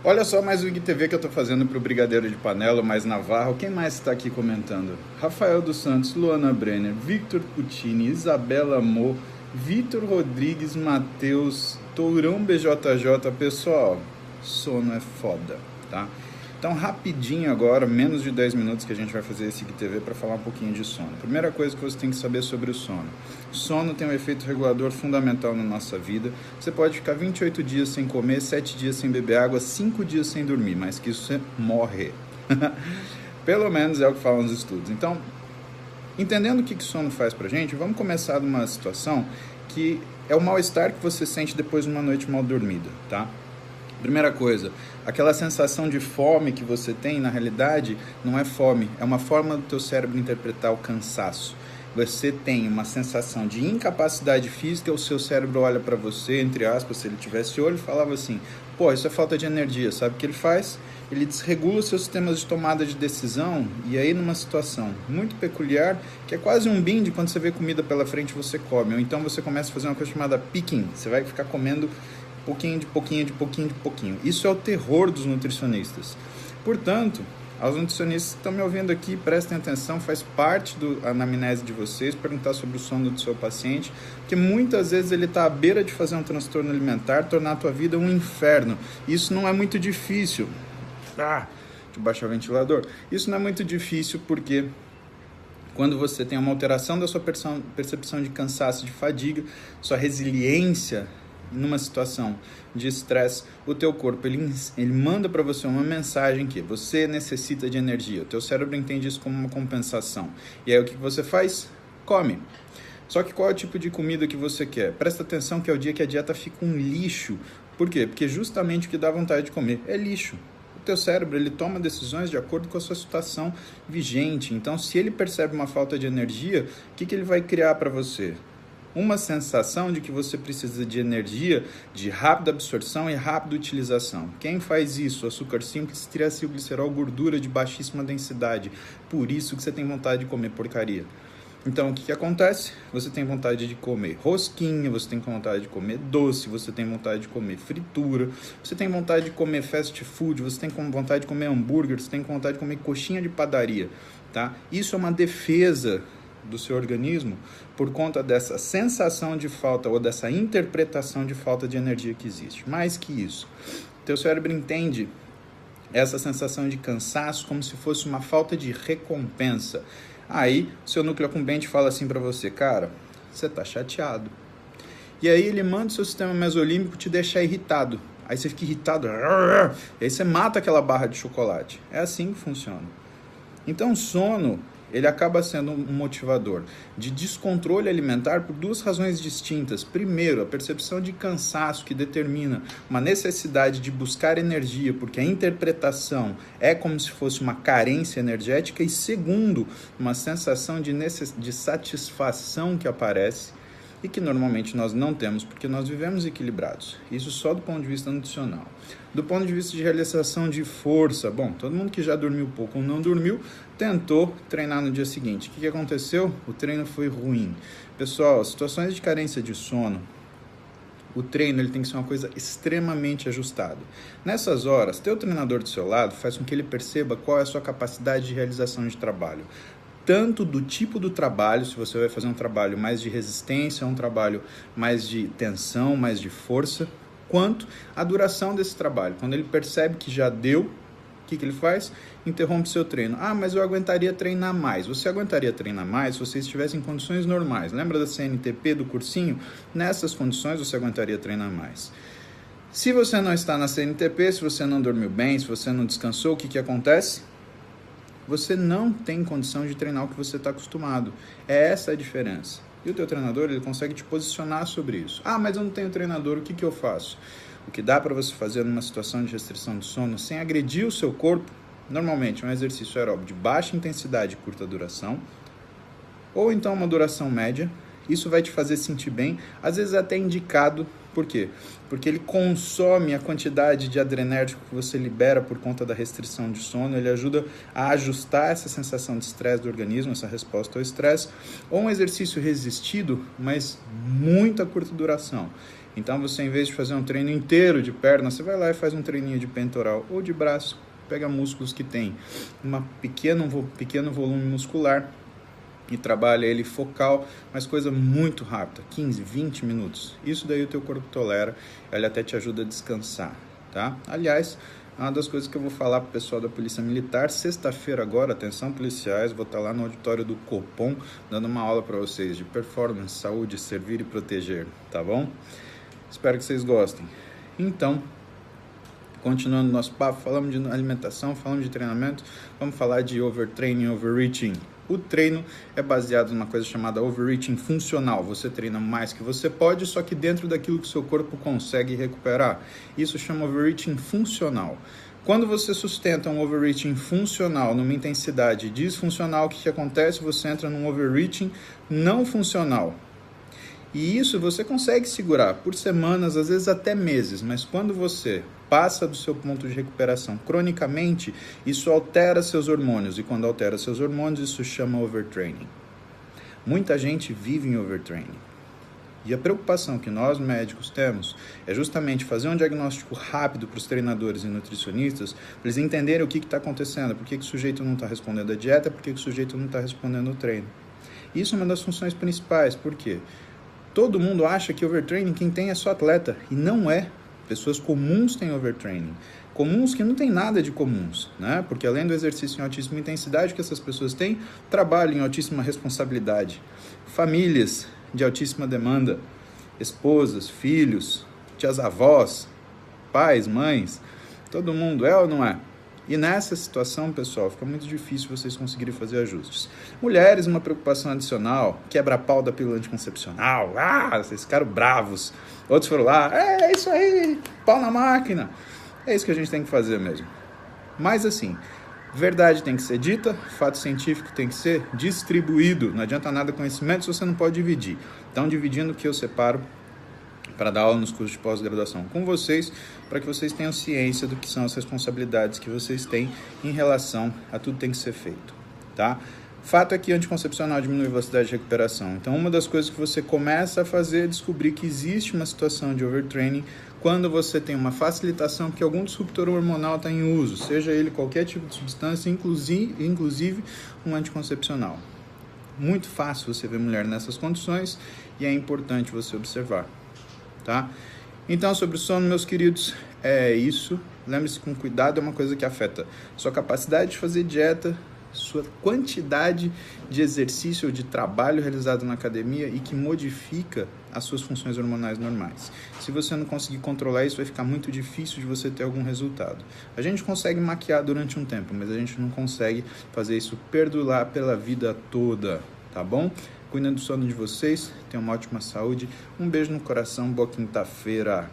Olha só mais um IGTV que eu tô fazendo pro Brigadeiro de Panela, mais Navarro. Quem mais está aqui comentando? Rafael dos Santos, Luana Brenner, Victor Puccini, Isabela Mo, Vitor Rodrigues, Matheus, Tourão BJJ. Pessoal, sono é foda, tá? Então, rapidinho agora, menos de 10 minutos que a gente vai fazer esse IGTV para falar um pouquinho de sono. Primeira coisa que você tem que saber sobre o sono. Sono tem um efeito regulador fundamental na nossa vida. Você pode ficar 28 dias sem comer, 7 dias sem beber água, 5 dias sem dormir, mas que isso você morre. Pelo menos é o que falam os estudos. Então, entendendo o que sono faz pra gente, vamos começar numa situação que é o mal-estar que você sente depois de uma noite mal dormida, tá? Primeira coisa, aquela sensação de fome que você tem, na realidade, não é fome, é uma forma do teu cérebro interpretar o cansaço. Você tem uma sensação de incapacidade física, o seu cérebro olha para você, entre aspas, se ele tivesse olho, e falava assim, pô, isso é falta de energia. Sabe o que ele faz? Ele desregula os seus sistemas de tomada de decisão, e aí numa situação muito peculiar, que é quase um binge, quando você vê comida pela frente você come, ou então você começa a fazer uma coisa chamada picking, você vai ficar comendo pouquinho de pouquinho, de pouquinho, de pouquinho. Isso é o terror dos nutricionistas. Portanto, aos nutricionistas que estão me ouvindo aqui, prestem atenção, faz parte da anamnese de vocês, perguntar sobre o sono do seu paciente, porque muitas vezes ele está à beira de fazer um transtorno alimentar, tornar a tua vida um inferno. Isso não é muito difícil. Deixa eu baixar o ventilador. Isso não é muito difícil porque quando você tem uma alteração da sua percepção de cansaço, de fadiga, sua resiliência numa situação de estresse, o teu corpo ele manda para você uma mensagem que você necessita de energia. O teu cérebro entende isso como uma compensação. E aí o que você faz? Come. Só que qual é o tipo de comida que você quer? Presta atenção que é o dia que a dieta fica um lixo. Por quê? Porque justamente o que dá vontade de comer é lixo. O teu cérebro ele toma decisões de acordo com a sua situação vigente. Então, se ele percebe uma falta de energia, o que ele vai criar para você? Uma sensação de que você precisa de energia, de rápida absorção e rápida utilização. Quem faz isso? Açúcar simples, triacilglicerol, gordura de baixíssima densidade. Por isso que você tem vontade de comer porcaria. Então, o que acontece? Você tem vontade de comer rosquinha, você tem vontade de comer doce, você tem vontade de comer fritura, você tem vontade de comer fast food, você tem vontade de comer hambúrguer, você tem vontade de comer coxinha de padaria, tá? Isso é uma defesa do seu organismo por conta dessa sensação de falta ou dessa interpretação de falta de energia que existe. Mais que isso, teu cérebro entende essa sensação de cansaço como se fosse uma falta de recompensa. Aí, seu núcleo accumbente fala assim para você, cara, você tá chateado. E aí ele manda o seu sistema mesolímbico te deixar irritado. Aí você fica irritado, e aí você mata aquela barra de chocolate. É assim que funciona. Então, o sono ele acaba sendo um motivador de descontrole alimentar por duas razões distintas. Primeiro, a percepção de cansaço que determina uma necessidade de buscar energia, porque a interpretação é como se fosse uma carência energética. E segundo, uma sensação de satisfação que aparece e que normalmente nós não temos, porque nós vivemos equilibrados. Isso só do ponto de vista nutricional. Do ponto de vista de realização de força, bom, todo mundo que já dormiu pouco ou não dormiu, tentou treinar no dia seguinte. O que aconteceu? O treino foi ruim. Pessoal, situações de carência de sono, o treino ele tem que ser uma coisa extremamente ajustada. Nessas horas, ter o treinador do seu lado faz com que ele perceba qual é a sua capacidade de realização de trabalho. Tanto do tipo do trabalho, se você vai fazer um trabalho mais de resistência, um trabalho mais de tensão, mais de força, quanto a duração desse trabalho. Quando ele percebe que já deu, o que ele faz? Interrompe seu treino. Mas eu aguentaria treinar mais. Você aguentaria treinar mais se você estivesse em condições normais. Lembra da CNTP, do cursinho? Nessas condições você aguentaria treinar mais. Se você não está na CNTP, se você não dormiu bem, se você não descansou, o que acontece? Você não tem condição de treinar o que você está acostumado. É essa a diferença. E o teu treinador, ele consegue te posicionar sobre isso. Mas eu não tenho treinador, o que eu faço? O que dá para você fazer numa situação de restrição de sono, sem agredir o seu corpo, normalmente é um exercício aeróbico de baixa intensidade e curta duração, ou então uma duração média. Isso vai te fazer sentir bem, às vezes é até indicado. Por quê? Porque ele consome a quantidade de adrenérgico que você libera por conta da restrição de sono, ele ajuda a ajustar essa sensação de estresse do organismo, essa resposta ao estresse, ou um exercício resistido, mas muita curta duração. Então você, em vez de fazer um treino inteiro de perna, você vai lá e faz um treininho de peitoral ou de braço. Pega músculos que tem um pequeno volume muscular e trabalha ele focal, mas coisa muito rápida, 15, 20 minutos. Isso daí o teu corpo tolera, ele até te ajuda a descansar, tá? Aliás, uma das coisas que eu vou falar pro pessoal da Polícia Militar, sexta-feira agora, atenção policiais, vou estar lá no auditório do Copom, dando uma aula para vocês de performance, saúde, servir e proteger, tá bom? Espero que vocês gostem. Então, continuando nosso papo, falamos de alimentação, falamos de treinamento, vamos falar de overtraining, overreaching. O treino é baseado numa coisa chamada overreaching funcional. Você treina mais que você pode, só que dentro daquilo que o seu corpo consegue recuperar. Isso chama overreaching funcional. Quando você sustenta um overreaching funcional numa intensidade disfuncional, o que acontece? Você entra num overreaching não funcional. E isso você consegue segurar por semanas, às vezes até meses, mas quando você passa do seu ponto de recuperação cronicamente, isso altera seus hormônios, e quando altera seus hormônios, isso chama overtraining. Muita gente vive em overtraining. E a preocupação que nós médicos temos é justamente fazer um diagnóstico rápido para os treinadores e nutricionistas, para eles entenderem o que está acontecendo, por que o sujeito não está respondendo à dieta, por que o sujeito não está respondendo ao treino. Isso é uma das funções principais, por quê? Todo mundo acha que overtraining quem tem é só atleta, e não é. Pessoas comuns têm overtraining. Comuns que não tem nada de comuns, né? Porque além do exercício em altíssima intensidade que essas pessoas têm, trabalho em altíssima responsabilidade. Famílias de altíssima demanda, esposas, filhos, tias-avós, pais, mães, todo mundo é ou não é? E nessa situação, pessoal, fica muito difícil vocês conseguirem fazer ajustes. Mulheres, uma preocupação adicional, quebra-pau da pílula anticoncepcional, vocês ficaram bravos. Outros foram lá, é isso aí, pau na máquina. É isso que a gente tem que fazer mesmo. Mas assim, verdade tem que ser dita, fato científico tem que ser distribuído. Não adianta nada conhecimento se você não pode dividir. Então, dividindo o que eu separo para dar aula nos cursos de pós-graduação com vocês, para que vocês tenham ciência do que são as responsabilidades que vocês têm em relação a tudo que tem que ser feito, tá? Fato é que anticoncepcional diminui a velocidade de recuperação. Então, uma das coisas que você começa a fazer é descobrir que existe uma situação de overtraining quando você tem uma facilitação, porque algum disruptor hormonal está em uso, seja ele qualquer tipo de substância, inclusive um anticoncepcional. Muito fácil você ver mulher nessas condições e é importante você observar. Tá? Então, sobre o sono, meus queridos, é isso. Lembre-se, com cuidado é uma coisa que afeta sua capacidade de fazer dieta, sua quantidade de exercício ou de trabalho realizado na academia e que modifica as suas funções hormonais normais. Se você não conseguir controlar isso, vai ficar muito difícil de você ter algum resultado. A gente consegue maquiar durante um tempo, mas a gente não consegue fazer isso perdurar pela vida toda, tá bom? Cuidando do sono de vocês, tenham uma ótima saúde, um beijo no coração, boa quinta-feira.